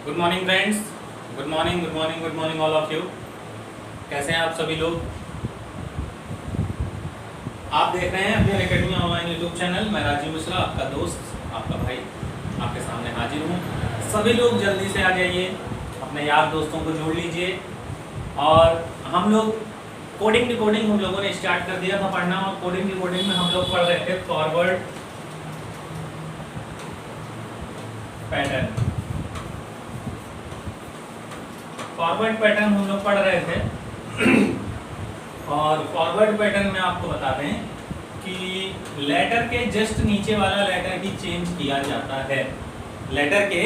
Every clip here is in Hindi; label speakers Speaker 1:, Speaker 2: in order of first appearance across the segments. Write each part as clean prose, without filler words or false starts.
Speaker 1: Good morning friends. Good morning good morning good morning all of you. कैसे हैं आप सभी लोग? आप देख रहे हैं अपने अकेडमी ऑनलाइन यूट्यूब चैनल। मैं राजीव मिश्रा, आपका दोस्त, आपका भाई, आपके सामने हाजिर हूँ। सभी लोग जल्दी से आ जाइए, अपने यार दोस्तों को जोड़ लीजिए। और हम लोग कोडिंग डिकोडिंग हम लोगों ने स्टार्ट कर दिया था पढ़ना, और कोडिंग डिकोडिंग में हम लोग पढ़ रहे थे फॉरवर्ड पैटर्न। फॉरवर्ड पैटर्न हम लोग पढ़ रहे थे। और फॉरवर्ड पैटर्न में आपको बता दें कि लेटर के जस्ट नीचे वाला लेटर ही चेंज किया जाता है। लेटर के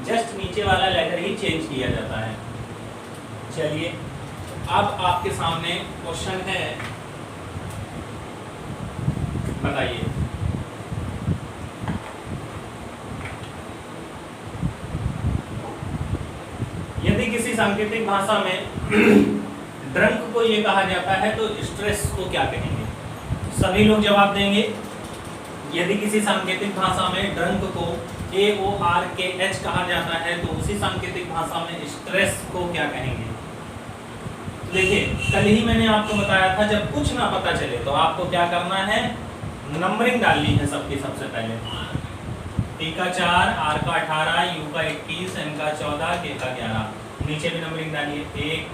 Speaker 1: जस्ट नीचे वाला लेटर ही चेंज किया जाता है। चलिए, अब आपके सामने क्वेश्चन है, बताइए। यदि किसी सांकेतिक भाषा में ड्रंक को ये कहा जाता है तो स्ट्रेस को क्या कहेंगे? सभी लोग जवाब देंगे। यदि किसी सांकेतिक भाषा में ड्रंक को AORKH कहा जाता है तो उसी सांकेतिक भाषा में स्ट्रेस को क्या कहेंगे? देखिए, कल ही मैंने आपको बताया था जब कुछ ना पता चले तो आपको क्या करना है, नंबरिंग डालनी है सबकी। सबसे पहले T का 4, R का 18, U का 21, N का 14, K का 11। नीचे भी नंबरिंग डालिए, 1,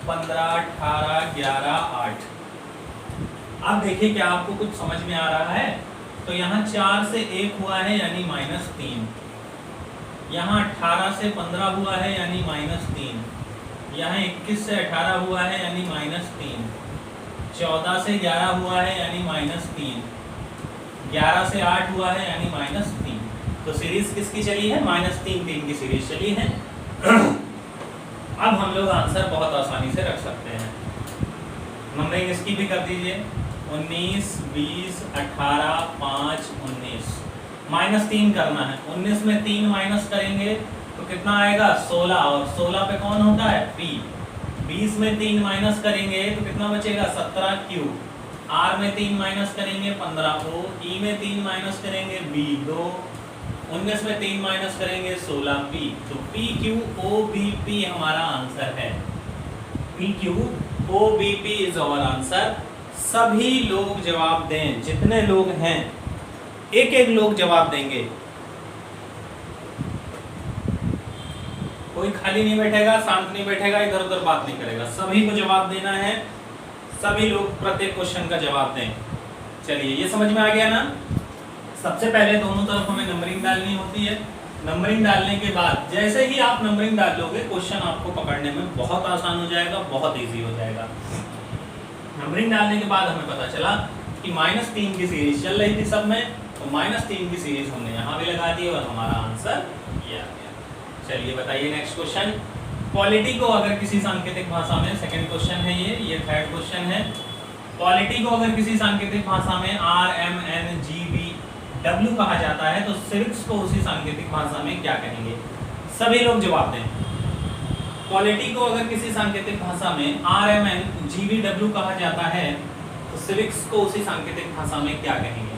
Speaker 1: 15, 18, 11, 8। अब देखिए क्या आपको कुछ समझ में आ रहा है? तो यहाँ 4 से 1 हुआ है यानी -3, यहाँ 18 से 15 हुआ है यानी -3, यहाँ 21 से 18 हुआ है यानी -3, 14 से 11 हुआ है यानी -3, 11 से 8 हुआ है यानी -3। तो सीरीज किसकी चली है? -3, 3 की सीरीज चली है। अब हम लोग आंसर बहुत आसानी से रख सकते हैं। नंबरिंग इसकी भी कर दीजिए, 19, 20, 18, 5, 19। -3 करना है। 19 में 3 माइनस करेंगे तो कितना आएगा? 16। और 16 पे कौन होता है? P। 20 में 3 माइनस करेंगे तो कितना बचेगा? 17Q। R में 3 माइनस करेंगे 15O। E में 3 माइनस करेंगे B2। 19 में 3 माइनस करेंगे 16P। तो PQOBP हमारा आंसर है। PQOBP is our answer. सभी लोग जवाब दें, जितने लोग हैं एक एक लोग जवाब देंगे, कोई खाली नहीं बैठेगा, शांत नहीं बैठेगा, इधर उधर बात नहीं करेगा। सभी को जवाब देना है। सभी लोग प्रत्येक क्वेश्चन का जवाब दें। चलिए, ये समझ में आ गया ना? सबसे पहले दोनों तरफ हमें नंबरिंग डालनी होती है। नंबरिंग डालने के बाद जैसे ही आप नंबरिंग डाल लोगे, क्वेश्चन आपको पकड़ने में बहुत आसान हो जाएगा, बहुत इजी हो जाएगा। नंबरिंग डालने के बाद हमें पता चला कि -3 की सीरीज चल रही थी सब में, तो -3 की सीरीज हमने यहाँ भी लगा दी और हमारा आंसर ये आ गया। चलिए बताइए नेक्स्ट क्वेश्चन। क्वालिटी को अगर किसी सांकेतिक भाषा में, सेकंड क्वेश्चन है ये थर्ड क्वेश्चन है। क्वालिटी को अगर किसी सांकेतिक भाषा में RMNGBW कहा जाता है तो सिविक्स को उसी सांकेतिक भाषा में क्या कहेंगे? सभी लोग जवाब दें। क्वालिटी को अगर किसी सांकेतिक भाषा में RMNGBW कहा जाता है तो सिविक्स को उसी सांकेतिक भाषा में क्या कहेंगे?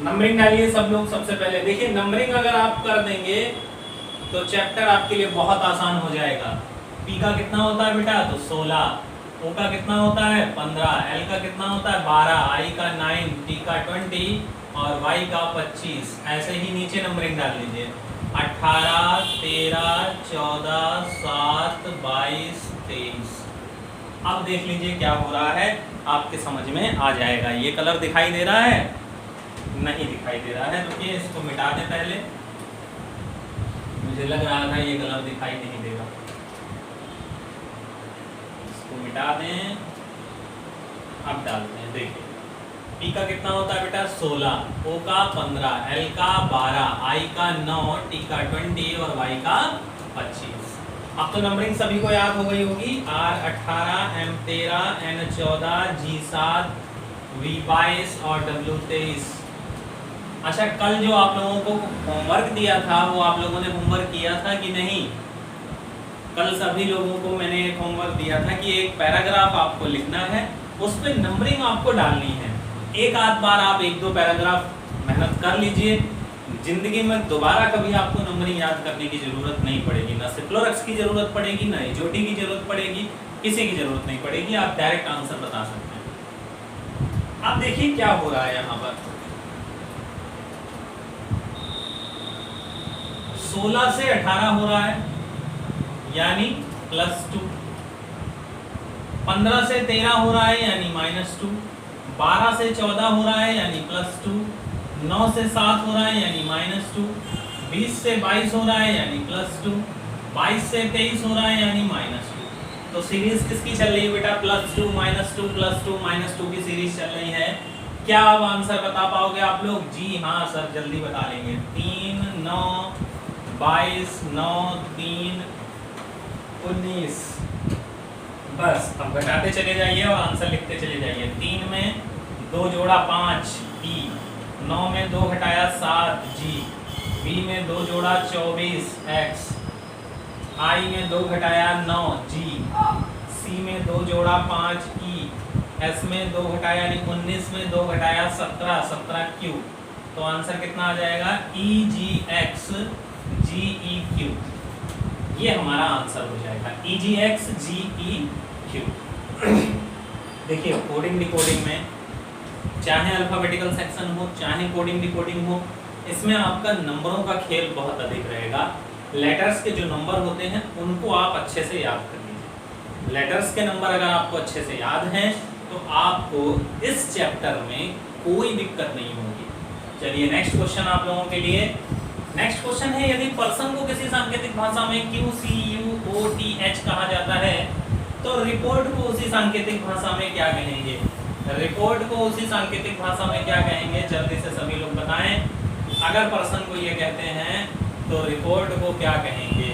Speaker 1: नंबरिंग डालिए सब लोग। सबसे पहले देखिए, नंबरिंग अगर आप कर देंगे तो चैप्टर आपके लिए बहुत आसान हो जाएगा। P का कितना होता है बेटा? तो 16। O का कितना होता है? 15। L का कितना होता है? 12। I का 9, T का 20 और Y का 25। ऐसे ही नीचे नंबरिंग डाल लीजिए, 18, 13, 14, 7, 22, 23। अब देख लीजिए क्या हो रहा है, आपके समझ में आ जाएगा। ये कलर दिखाई दे रहा है? नहीं दिखाई दे रहा है, तो ये इसको मिटा दें पहले। मुझे लग रहा था ये कलर दिखाई नहीं देगा, इसको मिटा दें। अब डालते हैं, देखिए P का कितना होता है बेटा? 16, O का 15, L का 12, I का 9, T का 20 और Y का 25। अब तो नंबरिंग सभी को याद हो गई होगी। R 18, M 13, N 14, G 7, V 22 और W 23। अच्छा, कल जो आप लोगों को होमवर्क दिया था वो आप लोगों ने होमवर्क किया था कि नहीं? कल सभी लोगों को मैंने एक होमवर्क दिया था कि एक पैराग्राफ आपको लिखना है, उस पर नंबरिंग आपको डालनी है। एक आध बार आप 1-2 पैराग्राफ मेहनत कर लीजिए, जिंदगी में दोबारा कभी आपको नंबरिंग याद करने की जरूरत नहीं पड़ेगी, ना सिप्लोरक्स की जरूरत पड़ेगी, ना एजोटी की जरूरत पड़ेगी, किसी की जरूरत नहीं पड़ेगी, आप डायरेक्ट आंसर बता सकते हैं। आप देखिए क्या हो रहा है यहाँ पर, 16 से 18 हो रहा है यानी +2, 15 से 13 हो रहा है यानी -2, 12 से 14 हो रहा है यानी +2, 9 से 7 हो रहा है यानी -2, 20 से 22 हो रहा है यानी +2, 22 से 23 हो रहा है यानी -2। तो सीरीज किसकी चल रही है बेटा? +2 -2 +2 -2 की सीरीज चल रही है। क्या अब आंसर बता पाओगे आप लोग? जी हाँ सर, जल्दी बता लेंगे। 3 9 22 9 3 19। बस अब घटाते चले जाइए और आंसर लिखते चले जाइए। 3 में 2 जोड़ा 5 ई, 9 में 2 घटाया 7 जी, बी में 2 जोड़ा 24 एक्स, आई में 2 घटाया 9 जी, सी में 2 जोड़ा 5 ई, एस में 2 घटाया यानी 19 में 2 घटाया 17 17 क्यू। तो आंसर कितना आ जाएगा? ई जी एक्स जी ई क्यू। ये हमारा आंसर हो जाएगा, ई जी एक्स जी ई क्यू। देखिए कोडिंग डिकोडिंग में चाहे अल्फाबेटिकल सेक्शन हो चाहे कोडिंग डिकोडिंग हो, इसमें आपका नंबरों का खेल बहुत अधिक रहेगा। लेटर्स के जो नंबर होते हैं उनको आप अच्छे से याद कर लीजिए। लेटर्स के नंबर अगर आपको अच्छे से याद हैं तो आपको इस चैप्टर में कोई दिक्कत नहीं होगी। चलिए नेक्स्ट क्वेश्चन आप लोगों के लिए। नेक्स्ट क्वेश्चन है, यदि पर्सन को किसी सांकेतिक भाषा में QCUOTH कहा जाता है तो रिपोर्ट को उसी सांकेतिक भाषा में क्या कहेंगे? रिपोर्ट को उसी सांकेतिक भाषा में क्या कहेंगे? जल्दी से सभी लोग बताएं। अगर पर्सन को ये कहते हैं तो रिपोर्ट को क्या कहेंगे?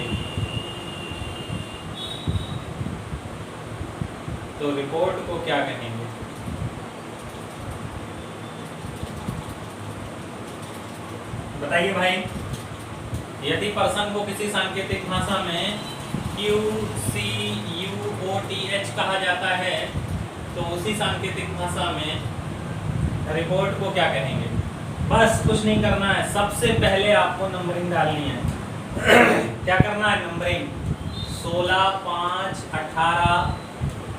Speaker 1: तो रिपोर्ट को क्या कहेंगे? बताइए भाई। यदि पर्सन को किसी सांकेतिक भाषा में QCUOTH कहा जाता है तो उसी सांकेतिक भाषा में रिपोर्ट को क्या कहेंगे? बस कुछ नहीं करना है, सबसे पहले आपको नंबरिंग डालनी है। क्या करना है? नंबरिंग 16 5 18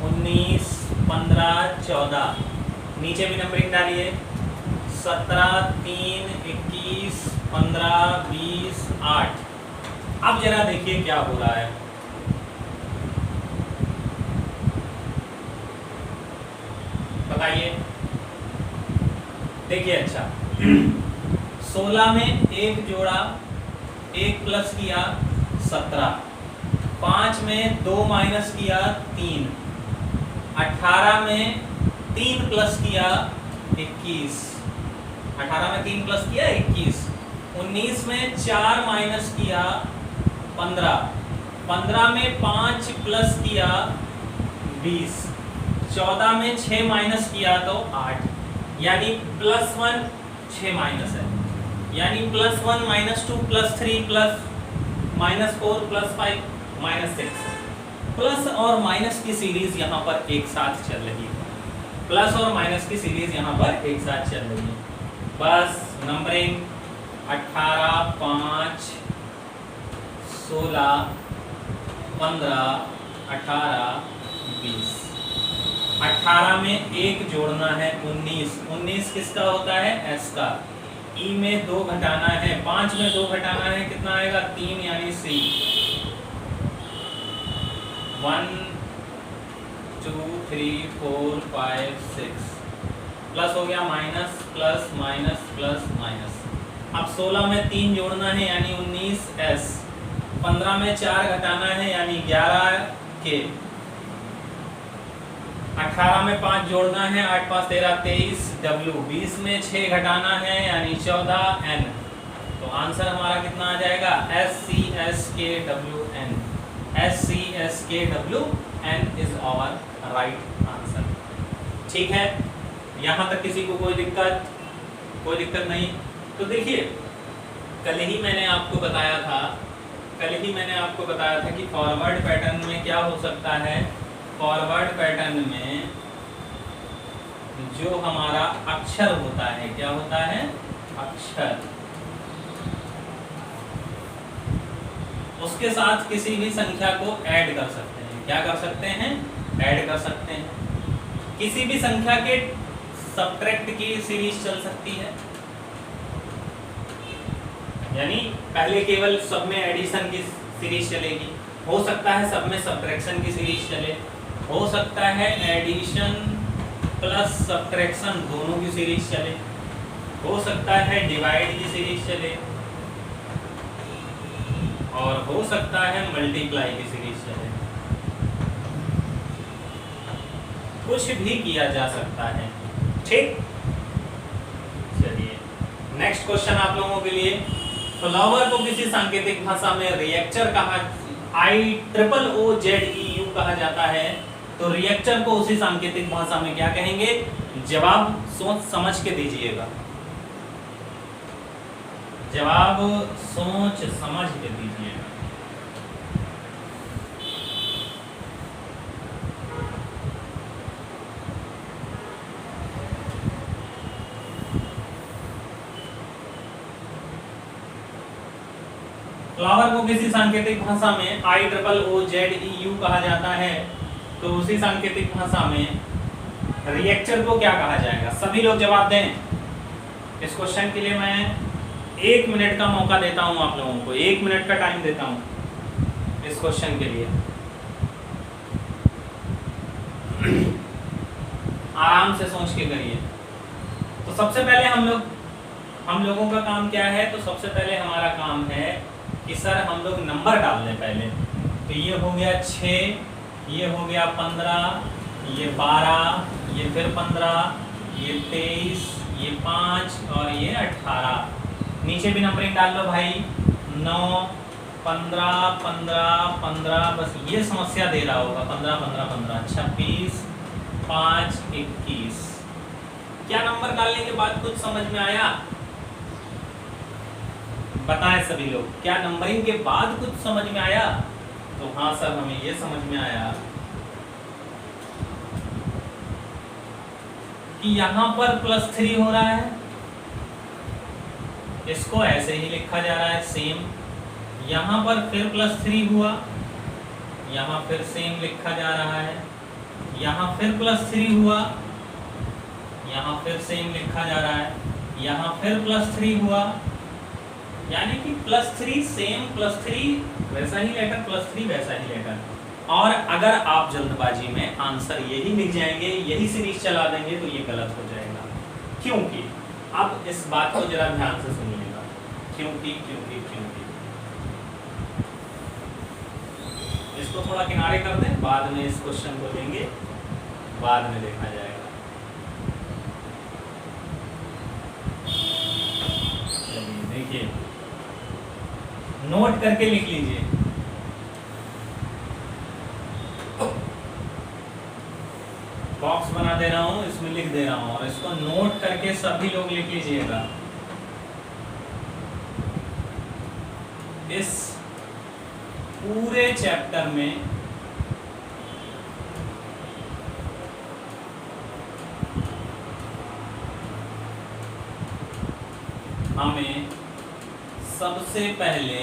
Speaker 1: 19 15 14, नीचे भी नंबरिंग डालिए 17 3 21 15 20 8। अब जरा देखिए क्या हो रहा है। बताइए। देखिए अच्छा 16 में 1 जोड़ा 1 प्लस किया 17, 5 में 2 माइनस किया 3, 18 में 3 प्लस किया 21, 18 में 3 प्लस किया 21, 19 में 4 माइनस किया 15, 15 में 5 प्लस किया 20, 14 में 6 माइनस किया तो 8, यानी +1 6 माइनस है, यानी +1 -2 +3 -4 +5 -6। प्लस और माइनस की सीरीज यहाँ पर एक साथ चल रही है। प्लस और माइनस की सीरीज यहाँ पर एक साथ चल रही है। बस नंबरिंग 18 5 16 15 18 20। 18 में 1 जोड़ना है 19, 19 किसका होता है? S का। E में 2 घटाना है, 5 में 2 घटाना है, कितना आएगा? 3 यानी C। 1 2 3 4 5 6 प्लस हो गया minus plus minus plus minus. अब 16 में 3 जोड़ना है यानी 19S, 15 में 4 घटाना है यानी 11K, 18 में 5 जोड़ना है 8 5 13 23W, 20 में 6 घटाना है यानी 14N। तो आंसर हमारा कितना आ जाएगा? SCSKWN। SCSKWN is our right answer. ठीक है, यहाँ तक किसी को कोई दिक्कत? कोई दिक्कत नहीं। तो देखिए कल ही मैंने आपको बताया था कि फॉरवर्ड पैटर्न में क्या हो सकता है। फॉरवर्ड पैटर्न में जो हमारा अक्षर होता है, क्या होता है? अक्षर। उसके साथ किसी भी संख्या को ऐड कर सकते हैं। क्या कर सकते हैं? ऐड कर सकते हैं। किसी भी संख्या के सब्ट्रैक्ट की सीरीज चल सकती है, यानी पहले केवल सब में एडिशन की सीरीज चलेगी, हो सकता है सब में सब्ट्रैक्शन की सीरीज चले, हो सकता है एडिशन प्लस सब्ट्रैक्शन दोनों की सीरीज चले, हो सकता है डिवाइड की सीरीज चले, और हो सकता है मल्टीप्लाई की सीरीज चले। कुछ भी किया जा सकता है, ठीक। चलिए नेक्स्ट क्वेश्चन आप लोगों के लिए, फ्लावर को किसी सांकेतिक भाषा में रिएक्टर कहा, IOOZEU कहा जाता है, तो रिएक्टर को उसी सांकेतिक भाषा में क्या कहेंगे? जवाब सोच समझ के दीजिएगा, जवाब सोच समझ के दीजिएगा। फ्लावर को किसी सांकेतिक भाषा में IOOZEU कहा जाता है, तो उसी सांकेतिक भाषा में रिएक्टर को क्या कहा जाएगा? सभी लोग जवाब दें। इस क्वेश्चन के लिए मैं 1 मिनट का मौका देता हूं आप लोगों को, 1 मिनट का टाइम देता हूं इस क्वेश्चन के लिए। आराम से सोच के करिए। तो सबसे पहले हम लोगों का काम क्या है? तो सबसे पहले हमारा काम है कि सर हम लोग नंबर डाल दें पहले। तो ये हो गया 6, ये हो गया 15, ये 12, ये फिर 15, ये 23, ये 5 और ये 18। नीचे भी नंबरिंग डाल लो भाई, 9, 15, 15, 15, बस ये समस्या दे रहा होगा, 15, 15, 15, 26, 5, 21। क्या नंबर डालने के बाद कुछ समझ में आया? बताएं सभी लोग, क्या नंबरिंग के बाद कुछ समझ में आया? तो हाँ सर हमें ये समझ में आया कि यहाँ पर +3 हो रहा है, इसको ऐसे ही लिखा जा रहा है सेम। यहाँ पर फिर +3 हुआ, यहाँ फिर सेम लिखा जा रहा है। यहाँ फिर +3 हुआ, यहाँ फिर सेम लिखा जा रहा है। यहाँ फिर +3 हुआ, यानी कि +3 सेम, +3 वैसा ही लेटर, +3 वैसा ही लेटर। और अगर आप जल्दबाजी में आंसर यही लिख जाएंगे, यही सीरीज चला देंगे, तो ये गलत हो जाएगा। क्योंकि अब इस बात को जरा ध्यान से सुनिएगा, क्योंकि इसको थोड़ा किनारे कर दें, बाद में इस क्वेश्चन को लेंगे, बाद में देखा जाएगा। चलिए देखिए, नोट करके लिख लीजिए। बॉक्स बना दे रहा हूं, इसमें लिख दे रहा हूं, और इसको नोट करके सभी लोग लिख लीजिएगा। इस पूरे चैप्टर में हमें सबसे पहले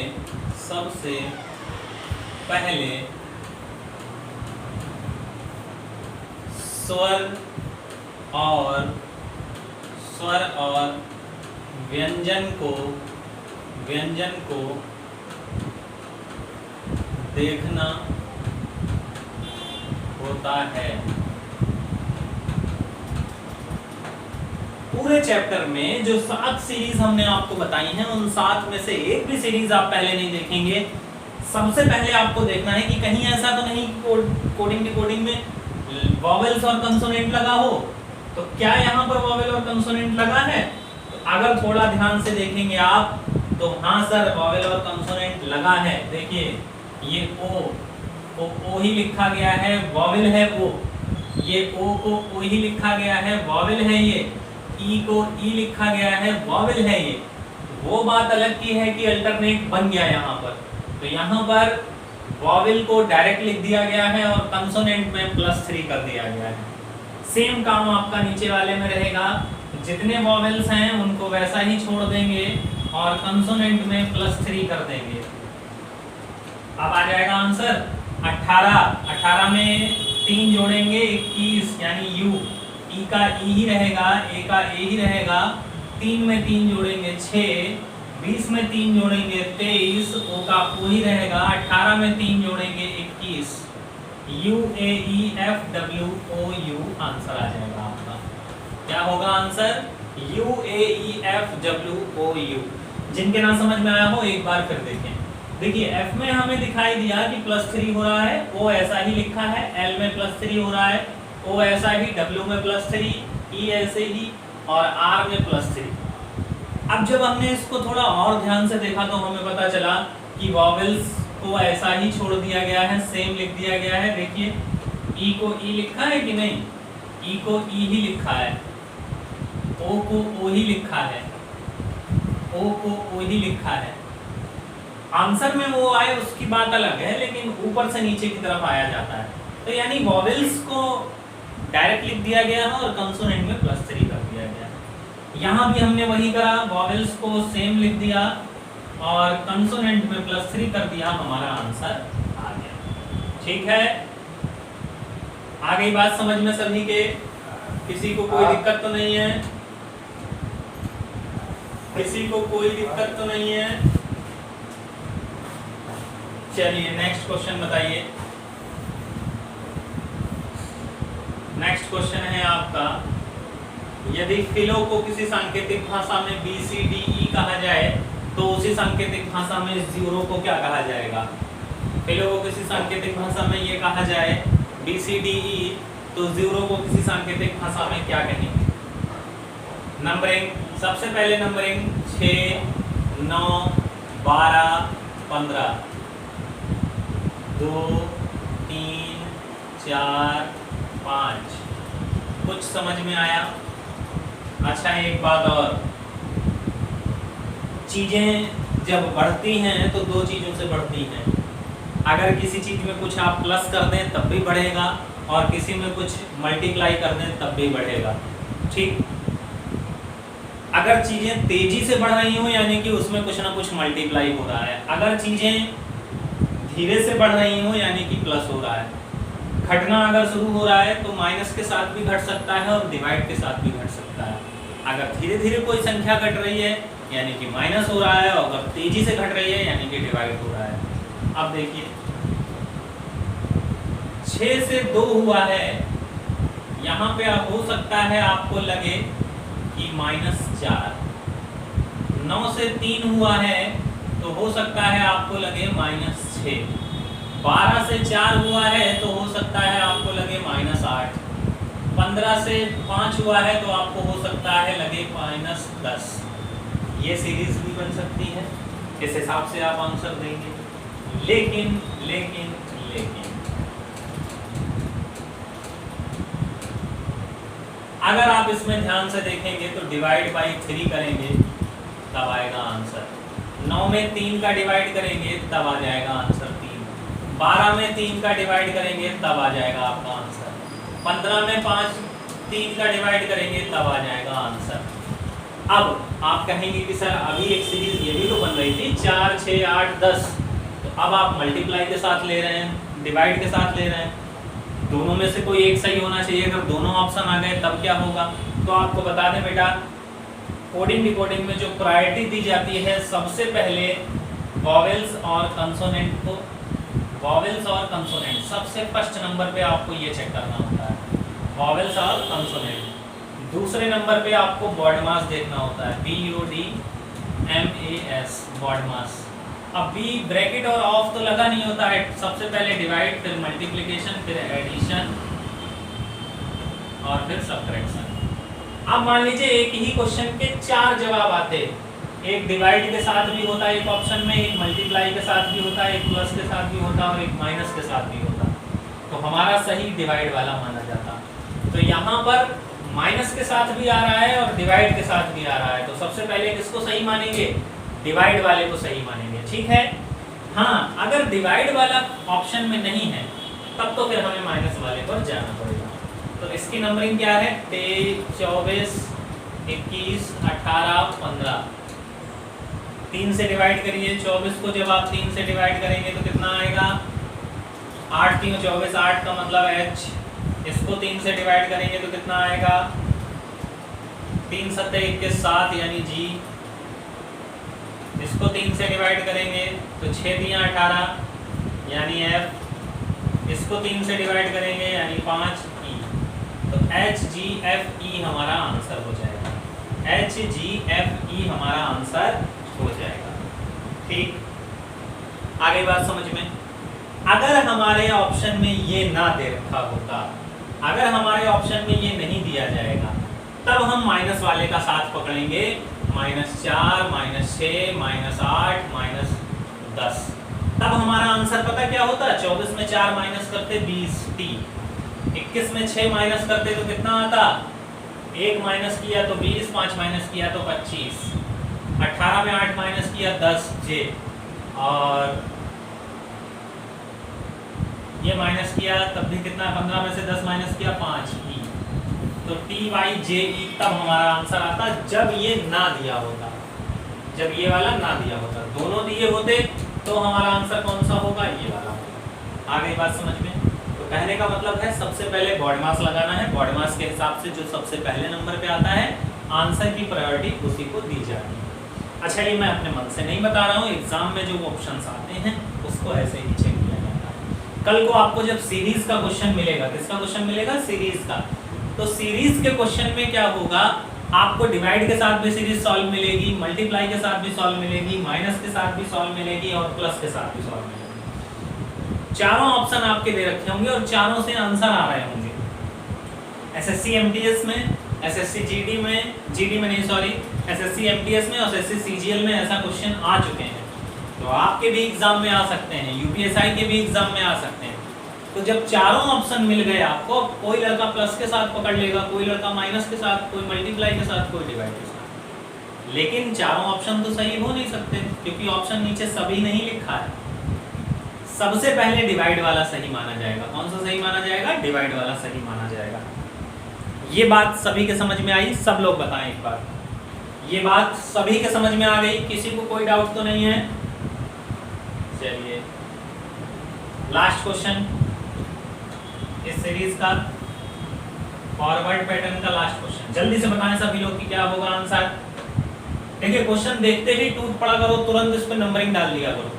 Speaker 1: स्वर और व्यंजन को देखना होता है। पूरे चैप्टर में जो 7 सीरीज हमने आपको बताई हैं, उन 7 में से एक भी सीरीज आप पहले नहीं देखेंगे। सबसे पहले आपको देखना है कि कहीं ऐसा तो नहीं कोडिंग डिकोडिंग में वॉवेल्स और कंसोनेंट लगा हो। तो क्या यहाँ पर वॉवेल और कंसोनेंट लगा है? तो अगर थोड़ा ध्यान से देखेंगे आप, तो हाँ सर वॉवेल और कंसोनेंट लगा है। देखिए ये ओ ही लिखा गया है, वॉवेल है ओ। ये ओ को ओ ही लिखा गया है, वॉवेल है ये। ई को ई लिखा गया है, वॉवेल है ये। वो बात अलग की है कि अल्टरनेट बन गया यहाँ पर। तो यहाँ पर वॉवेल को डायरेक्ट लिख दिया गया है और कंसोनेंट में +3 कर दिया गया है। सेम काम आपका नीचे वाले में रहेगा, जितने वॉवेल्स हैं उनको वैसा ही छोड़ देंगे और कंसोनेंट में +3 कर देंगे। अब आ जाएगा आंसर 18। 18 में 3 जोड़ेंगे 21 यानी यू, ई का ई ही रहेगा, ए का ए ही रहेगा। 3 में 3 जोड़ेंगे 6, 20 में 3 जोड़ेंगे 23, ओ का ओ ही रहेगा। 18 में 3 जोड़ेंगे 21, U A E F W O U answer आ जाएगा आपका। क्या होगा answer? U A E F W O U. जिनके ना समझ में आया हो एक बार फिर देखें। देखिए एफ में हमें दिखाई दिया कि +3 हो रहा है, ओ ऐसा ही लिखा है, एल में +3 हो रहा है, ओ ऐसा ही, डब्ल्यू में +3, ई ऐसे ही और आर में +3। अब जब हमने इसको थोड़ा और ध्यान से देखा तो हमें पता चला कि वॉवेल्स को ऐसा ही छोड़ दिया गया है, सेम लिख दिया गया है। देखिए ई को ई लिखा है कि नहीं, ई को ई ही लिखा है, ओ को ओ ही लिखा है, ओ को ओ ही लिखा है। आंसर में वो आए उसकी बात अलग है, लेकिन ऊपर से नीचे की तरफ आया जाता है। तो यानी वॉवेल्स को डायरेक्ट लिख दिया गया है और कंसोनेंट में +3 कर दिया गया है। यहाँ भी हमने वही करा, वॉवेल्स को सेम लिख दिया और कंसोनेंट में +3 कर दिया, हमारा आंसर आ गया। ठीक है, आ गई बात समझ में सभी के? किसी को कोई दिक्कत तो नहीं है? किसी को कोई दिक्कत तो नहीं है? चलिए नेक्स्ट क्वेश्चन बताइए। नेक्स्ट क्वेश्चन है आपका, यदि फिलो को किसी सांकेतिक भाषा में बी सी डी ई कहा जाए तो उसी सांकेतिक भाषा में जीरो को क्या कहा जाएगा? फिलो को किसी सांकेतिक भाषा में ये कहा जाए बी सी डी ई, तो जीरो को किसी सांकेतिक भाषा में क्या कहेंगे? नंबरिंग, सबसे पहले नंबरिंग 6, 9, 12, 15, 2, 3, 4, 5। कुछ समझ में आया? अच्छा एक बात और, चीज़ें जब बढ़ती हैं तो दो चीज़ों से बढ़ती हैं। अगर किसी चीज़ में कुछ आप प्लस कर दें तब भी बढ़ेगा और किसी में कुछ मल्टीप्लाई कर दें तब भी बढ़ेगा। ठीक, अगर चीज़ें तेज़ी से बढ़ रही हों यानी कि उसमें कुछ ना कुछ मल्टीप्लाई हो रहा है, अगर चीज़ें धीरे से बढ़ रही हों यानी कि प्लस हो रहा है। घटना अगर शुरू हो रहा है तो माइनस के साथ भी घट सकता है और डिवाइड के साथ भी घट सकता है। अगर धीरे धीरे कोई संख्या घट रही है यानी कि माइनस हो रहा है, और अगर तेजी से घट रही है यानी कि डिवाइड हो रहा है। अब देखिए 6 से 2 हुआ है, यहाँ पे अब हो सकता है आपको लगे कि -4। 9 से 3 हुआ है तो हो सकता है आपको लगे -6। 12 से 4 हुआ है तो हो सकता है आपको लगे -8। 15 से 5 हुआ है तो आपको हो सकता है लगे -10। ये सीरीज भी बन सकती है, इस हिसाब से आप आंसर देंगे। लेकिन लेकिन लेकिन अगर आप इसमें ध्यान से देखेंगे तो डिवाइड बाई 3 करेंगे तब आएगा आंसर। 9 में 3 का डिवाइड करेंगे तब आ जाएगा आंसर 3। 12 में 3 का डिवाइड करेंगे तब आ जाएगा आपका आंसर। 15 में 3 का डिवाइड करेंगे तब आ जाएगा आंसर। अब आप कहेंगे कि सर अभी एक सीरीज ये भी तो बन रही थी 4, 6, 8, 10, तो अब आप मल्टीप्लाई के साथ ले रहे हैं, डिवाइड के साथ ले रहे हैं। दोनों में से कोई एक सही होना चाहिए। अगर दोनों ऑप्शन आ गए तब क्या होगा? तो आपको बता दें बेटा, कोडिंग डिकोडिंग में जो प्रायोरिटी दी जाती है सबसे पहले वॉवेल्स और कंसोनेंट को, वॉवेल्स और कंसोनेंट सबसे फर्स्ट नंबर पे आपको ये चेक करना होता है, वॉवेल्स और कंसोनेंट। दूसरे नंबर पे आपको बॉड मास देखना होता है, BODMAS बॉड मास। अब बी ब्रैकेट और ऑफ तो लगा नहीं होता है, सबसे पहले डिवाइड, फिर मल्टीप्लिकेशन, फिर एडिशन और फिर सब्ट्रैक्शन। अब मान लीजिए एक ही क्वेश्चन के 4 जवाब आते, एक डिवाइड के साथ भी होता है एक ऑप्शन में, एक मल्टीप्लाई के साथ भी होता है, एक प्लस के साथ भी होता है और एक माइनस के साथ भी होता, तो हमारा सही डिवाइड वाला माना जाता। तो यहाँ पर माइनस के साथ भी आ रहा है और डिवाइड के साथ भी आ रहा है, तो सबसे पहले किसको सही मानेंगे? डिवाइड वाले को सही मानेंगे। ठीक है, हाँ अगर डिवाइड वाला ऑप्शन में नहीं है तब तो फिर हमें माइनस वाले पर जाना पड़ेगा। तो इसकी नंबरिंग क्या है? 23, 24, 21, 18, 15। 3 से डिवाइड करिए, 24 को जब आप 3 से डिवाइड करेंगे तो कितना आएगा, 8 3 24, 8 का मतलब H। इसको 3 से डिवाइड करेंगे तो कितना आएगा, 3 7 21 7 यानी G। इसको 3 से डिवाइड करेंगे तो 6 3 18 यानी F। इसको 3 से डिवाइड करेंगे यानी 5 E। तो HGFE हमारा आंसर हो जाएगा, HGFE हमारा आंसर हो जाएगा। ठीक, आगे बात समझ में। अगर हमारे ऑप्शन में ये ना दे रखा होता, अगर हमारे ऑप्शन में ये नहीं दिया जाएगा, तब हम माइनस वाले का साथ पकड़ेंगे, -4 -6 -8 -10। तब हमारा आंसर पता क्या होता, 24 में 4 माइनस करते 20 T, 21 में 6 माइनस करते तो कितना आता, 1 माइनस किया तो 20, 5 माइनस किया तो 25, 18 में 8 माइनस किया 10 J, और ये माइनस किया तब भी कितना, 15 में से 10 माइनस किया 5 E। तो TYJE तब हमारा आंसर आता जब ये ना दिया होता, जब ये वाला ना दिया होता। दोनों दिए होते तो हमारा आंसर कौन सा होगा, ये वाला होगा। आगे बात समझ में। तो कहने का मतलब है सबसे पहले बॉडी मास लगाना है, बॉडी मास के हिसाब से जो सबसे पहले नंबर पे आता है आंसर की प्रायोरिटी उसी को दी जाती है। अच्छा, ये मैं अपने मन से नहीं बता रहा हूँ, एग्जाम में जो ऑप्शंस आते हैं उसको ऐसे ही चेक किया जाता है। कल को आपको जब सीरीज का क्वेश्चन मिलेगा, किसका क्वेश्चन मिलेगा, सीरीज का, तो सीरीज के क्वेश्चन में क्या होगा, आपको डिवाइड के साथ भी सीरीज सॉल्व मिलेगी, मल्टीप्लाई के साथ भी सॉल्व मिलेगी, माइनस के साथ भी सॉल्व मिलेगी और प्लस के साथ भी सॉल्व मिलेगी। चारों ऑप्शन आपके दे रखे होंगे और चारों से आंसर आ रहे होंगे। एसएससी एमटीएस में, एसएससी जीडी में, जीडी में नहीं सॉरी, एसएससी एमटीएस में और एसएससी सीजीएल में ऐसा क्वेश्चन आ चुके हैं, तो आपके भी एग्जाम में आ सकते हैं, यूपीएसआई के भी एग्जाम में आ सकते हैं। तो जब चारों ऑप्शन मिल गए आपको, कोई लड़का प्लस के साथ पकड़ लेगा, कोई लड़का माइनस के साथ, कोई मल्टीप्लाई के साथ, कोई डिवाइड के साथ, लेकिन चारों ऑप्शन तो सही हो नहीं सकते क्योंकि ऑप्शन नीचे सभी नहीं लिखा है। सबसे पहले डिवाइड वाला सही माना जाएगा। कौन सा सही माना जाएगा, डिवाइड वाला सही माना जाएगा। ये बात सभी के समझ में आई, सब लोग बताएं एक बार, ये बात सभी के समझ में आ गई, किसी को कोई डाउट तो नहीं है। चलिए लास्ट क्वेश्चन इस सीरीज का, फॉरवर्ड पैटर्न का लास्ट क्वेश्चन, जल्दी से बताएं सभी लोग कि क्या होगा आंसर। देखिए क्वेश्चन देखते ही टूट पड़ा करो, तुरंत इस पे नंबरिंग डाल दिया करो।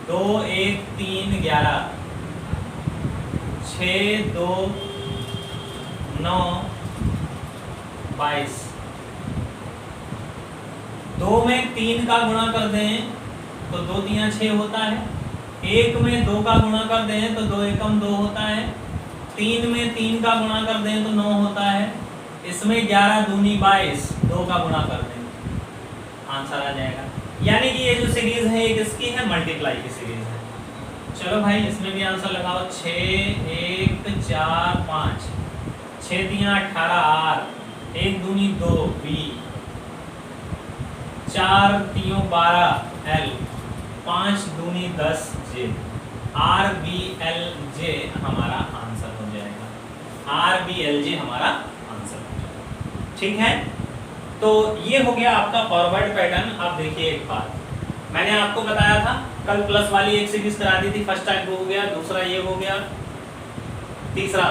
Speaker 1: 2 1 3 11 6 2 9 22। 2 में 3 का गुणा कर दें तो 2 3 6 होता है। 1 में 2 का गुणा कर दें तो 2 एकम 2 होता है। 3 में 3 का गुणा कर दें तो 9 होता है। इसमें 11 दूनी 22, 2 का गुणा कर दें, आंसर आ जाएगा। यानी कि ये जो सीरीज है ये किसकी है, मल्टीप्लाई की सीरीज है। चलो भाई इसमें भी आंसर लगाओ। 6 1 4 5, 6 3 18 R, 1 दूनी 2 B, 4 3 12 L, 5 दूनी 10 J, RBLJ हमारा आंसर हो जाएगा। RBLJ हमारा आंसर हो जाएगा। ठीक है, तो ये हो गया आपका फॉरवर्ड पैटर्न। अब देखिए एक बात, मैंने आपको बताया था कल प्लस वाली एक सीरीज करा दी थी, फर्स्ट टाइम हो गया, दूसरा ये हो गया, तीसरा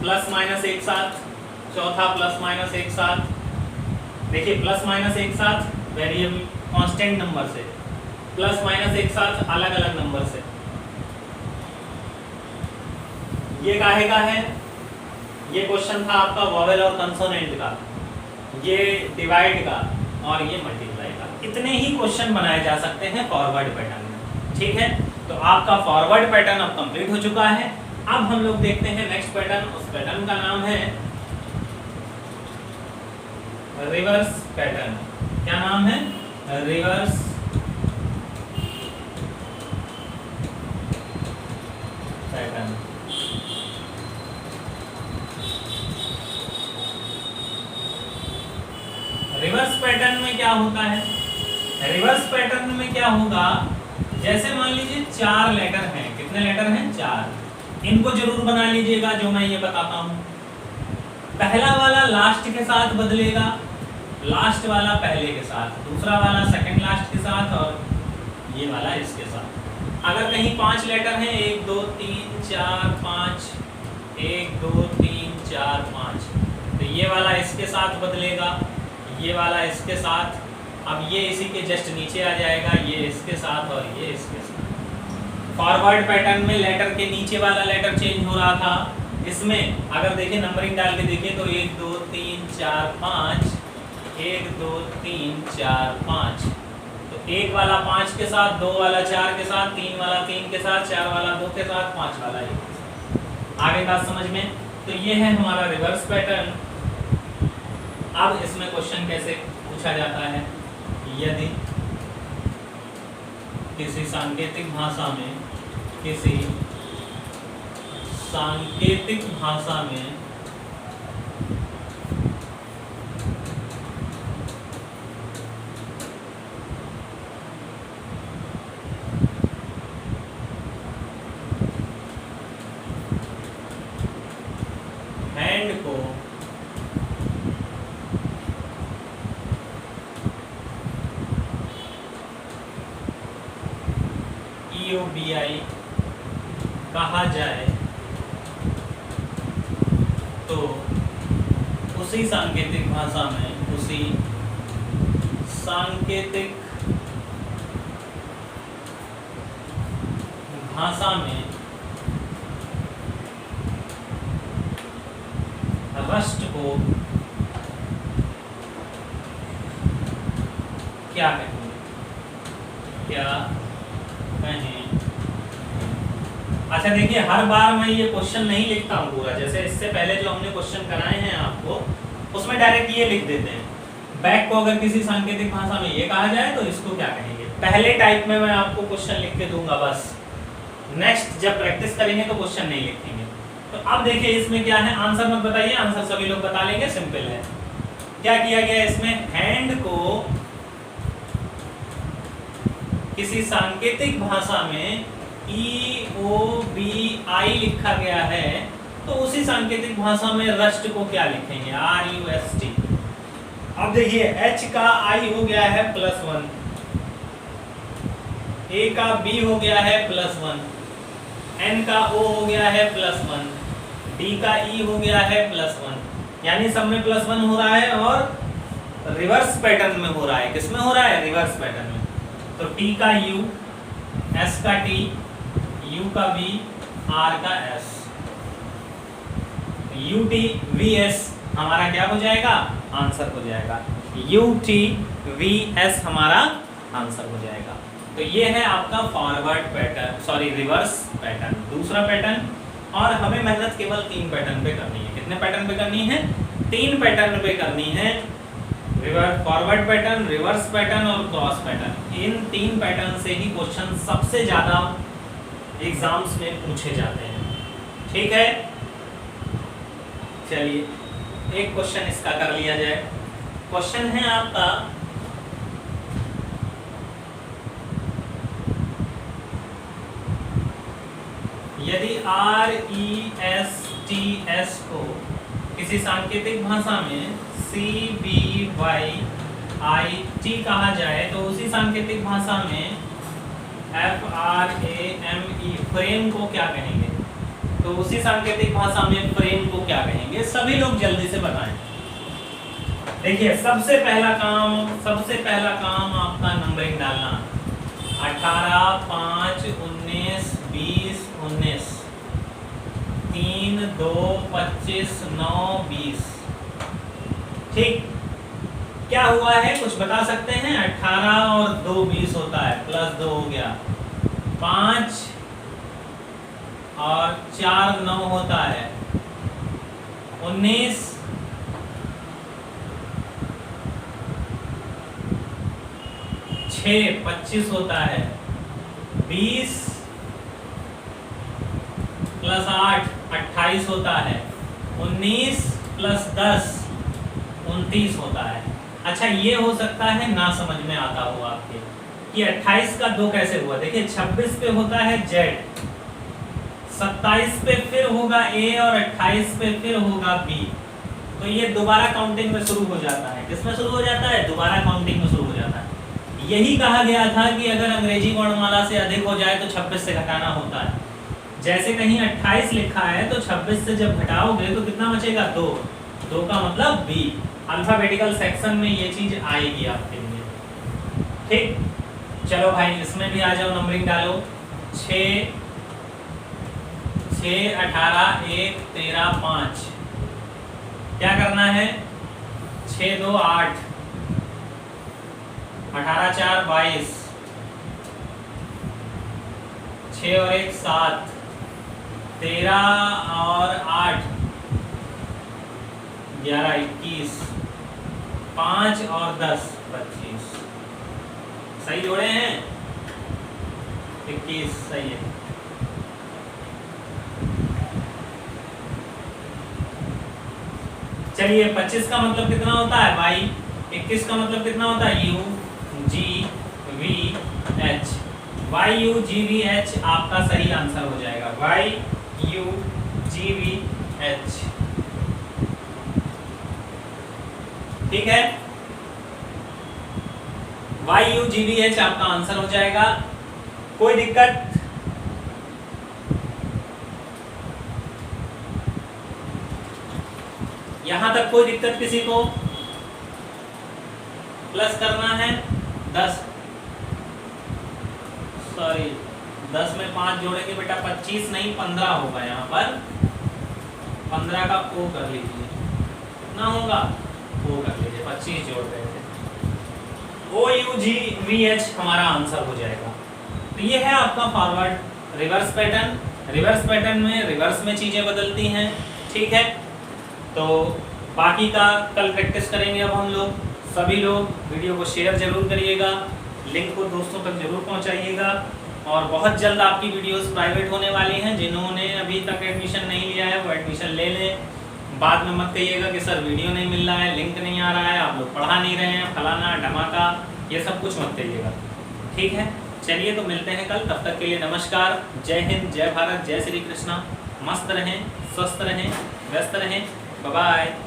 Speaker 1: प्लस माइनस एक साथ, चौथा प्लस माइनस एक साथ। देखिए प्लस माइनस एक साथ वेरिएबल कांस्टेंट नंबर से, प्लस माइनस एक साथ अलग अलग नंबर से। ये काहे का है, ये क्वेश्चन था आपका वॉवेल और कंसोनेंट का, ये डिवाइड का और ये मल्टीप्लाई का। इतने ही क्वेश्चन बनाए जा सकते हैं फॉरवर्ड पैटर्न में। ठीक है, तो आपका फॉरवर्ड पैटर्न अब कंप्लीट हो चुका है। अब हम लोग देखते हैं नेक्स्ट पैटर्न। उस पैटर्न का नाम है रिवर्स पैटर्न। क्या नाम है, रिवर्स पैटर्न। रिवर्स पैटर्न में क्या होता है, रिवर्स पैटर्न में क्या होगा, जैसे मान लीजिए 4 लेटर हैं, कितने लेटर हैं 4, इनको जरूर बना लीजिएगा जो मैं ये बताता हूं। पहला वाला लास्ट के साथ बदलेगा, लास्ट वाला पहले के साथ, दूसरा वाला सेकंड लास्ट के साथ, और ये वाला इसके साथ। अगर कहीं 5 लेटर हैं, 1 2 3 4 5, 1 2 3 4 5, तो ये वाला इसके साथ बदलेगा, ये वाला इसके साथ, अब ये इसी के जस्ट नीचे आ जाएगा, ये इसके साथ और ये इसके साथ। फॉरवर्ड पैटर्न में लेटर के नीचे वाला लेटर चेंज हो रहा था, इसमें अगर देखिए नंबरिंग डाल के देखिए तो 1 2 3 4 5, 1 2 3 4 5, तो 1 वाला 5 के साथ, 2 वाला 4 के साथ, 3 वाला 3 के साथ, 4 वाला 2 के साथ, 5 वाला 1 के साथ। आगे बात समझ में? तो ये है हमारा रिवर्स पैटर्न। अब इसमें क्वेश्चन कैसे पूछा जाता है, यदि किसी सांकेतिक भाषा में, किसी सांकेतिक भाषा में हैंड को EOBI कहा जाए तो उसी सांकेतिक भाषा में, उसी सांकेतिक भाषा में रस्ट को क्या कहेंगे, क्या कहें? अच्छा देखिए, हर बार मैं ये क्वेश्चन नहीं लिखता हूँ पूरा, जैसे इससे पहले जो हमने क्वेश्चन कराए हैं आपको, उसमें डायरेक्ट ये लिख देते हैं, बैक को अगर किसी सांकेतिक भाषा में ये कहा जाए तो इसको क्या कहेंगे। पहले टाइप में मैं आपको क्वेश्चन लिख के दूंगा बस, नेक्स्ट जब प्रैक्टिस करेंगे तो क्वेश्चन नहीं लिखेंगे। तो अब देखिए इसमें क्या है, आंसर मत बताइए, आंसर सभी लोग बता लेंगे, सिंपल है। क्या किया गया इसमें, हैंड को किसी सांकेतिक भाषा में EOBI लिखा गया है, तो उसी सांकेतिक भाषा में रस्ट को क्या लिखेंगे, RUST। अब देखिए H का I हो गया है +1, A का B हो गया है +1, N का O हो गया है +1, D का E हो गया है +1, यानी सब में +1 हो रहा है और रिवर्स पैटर्न में हो रहा है। किस में हो रहा है, रिवर्स पैटर्न में। तो T का U, S का T, U का V, R का S, UTVS हमारा क्या हो जाएगा, आंसर हो जाएगा। UTVS हमारा आंसर हो जाएगा। तो ये है आपका forward pattern, sorry reverse pattern, दूसरा पैटर्न। और हमें मेहनत केवल 3 पैटर्न पे करनी है। कितने पैटर्न पे करनी है, 3 पैटर्न पे करनी है। Reverse forward pattern, reverse pattern और क्रॉस पैटर्न। इन 3 पैटर्न से ही क्वेश्चन सबसे ज्यादा एग्जाम्स में पूछे जाते हैं। ठीक है, चलिए एक क्वेश्चन इसका कर लिया जाए। क्वेश्चन है आपका, यदि RESTS को किसी सांकेतिक भाषा में CBYIT कहा जाए, तो उसी सांकेतिक भाषा में FRAME फ्रेम को क्या कहेंगे। तो उसी सांकेतिक भाषा में फ्रेम को क्या कहेंगे, सभी लोग जल्दी से बताएं। देखिए सबसे पहला काम आपका नंबरिंग डालना, 18 5 19 20 19, 3 2 25 9 20। ठीक, क्या हुआ है कुछ बता सकते हैं? 18 और 2 20 होता है, +2 हो गया। 5 और 4 9 होता है, 19 6 25 होता है, 20 + 8 28 होता है, 19 + 10 29 होता है। अच्छा ये हो सकता है ना समझ में आता हो आपके कि 28 का 2 कैसे हुआ। देखिए 26 पे होता है Z, 27 पे फिर होगा A और 28 पे फिर होगा B। तो ये दोबारा काउंटिंग में शुरू हो जाता है। किसमें शुरू हो जाता है? दोबारा काउंटिंग में शुरू हो जाता है। यही कहा गया था कि अगर अंग्रेजी वर्णमाला से अधिक हो जाए तो 26 से घटाना होता है। जैसे कहीं 28 लिखा है तो 26 से जब घटाओगे तो कितना बचेगा? 2। 2 का मतलब बी। अल्फाबेटिकल सेक्शन में ये चीज आएगी आपके लिए। ठीक, चलो भाई इसमें भी आ जाओ, नंबरिंग डालो। 6 18 1 13 5। क्या करना है? 6 2 8, 18 4 22, 6 और 1 7, 13 और 8 11 21, 5 और 10 25। सही जोड़े हैं? 21 सही है। चलिए 25 का मतलब कितना होता है भाई? 21 का मतलब कितना होता है? U G V H। Y U G V H आपका सही आंसर हो जाएगा। Y U G V H। ठीक है, Y U G V H आपका आंसर हो जाएगा। कोई दिक्कत? यहां तक कोई दिक्कत किसी को? प्लस करना है 10, सॉरी 10 में 5 जोड़ेंगे बेटा 25 नहीं 15 होगा। यहाँ पर 15 का O कर लीजिए, कितना होगा? O कर लीजिए, 25 जोड़ रहे थे। O U G V H हमारा आंसर हो जाएगा। तो ये है आपका forward reverse pattern. Reverse pattern में रिवर्स में चीजें बदलती हैं। ठीक है, तो बाकी का कल प्रैक्टिस करेंगे। अब हम लोग सभी लोग वीडियो को शेयर जरूर करिएगा, लिंक को दोस्तों तक जरूर पहुंचाइएगा। और बहुत जल्द आपकी वीडियोस प्राइवेट होने वाली हैं। जिन्होंने अभी तक एडमिशन नहीं लिया है वो एडमिशन ले लें। बाद में मत कहिएगा कि सर वीडियो नहीं मिल रहा है, लिंक नहीं आ रहा है, आप लोग पढ़ा नहीं रहे हैं, फलाना धमाका, ये सब कुछ मत कहिएगा। ठीक है, चलिए तो मिलते हैं कल। तब तक के लिए नमस्कार, जय हिंद, जय भारत, जय श्री कृष्णा। मस्त रहें, स्वस्थ रहें, व्यस्त रहें। Bye bye.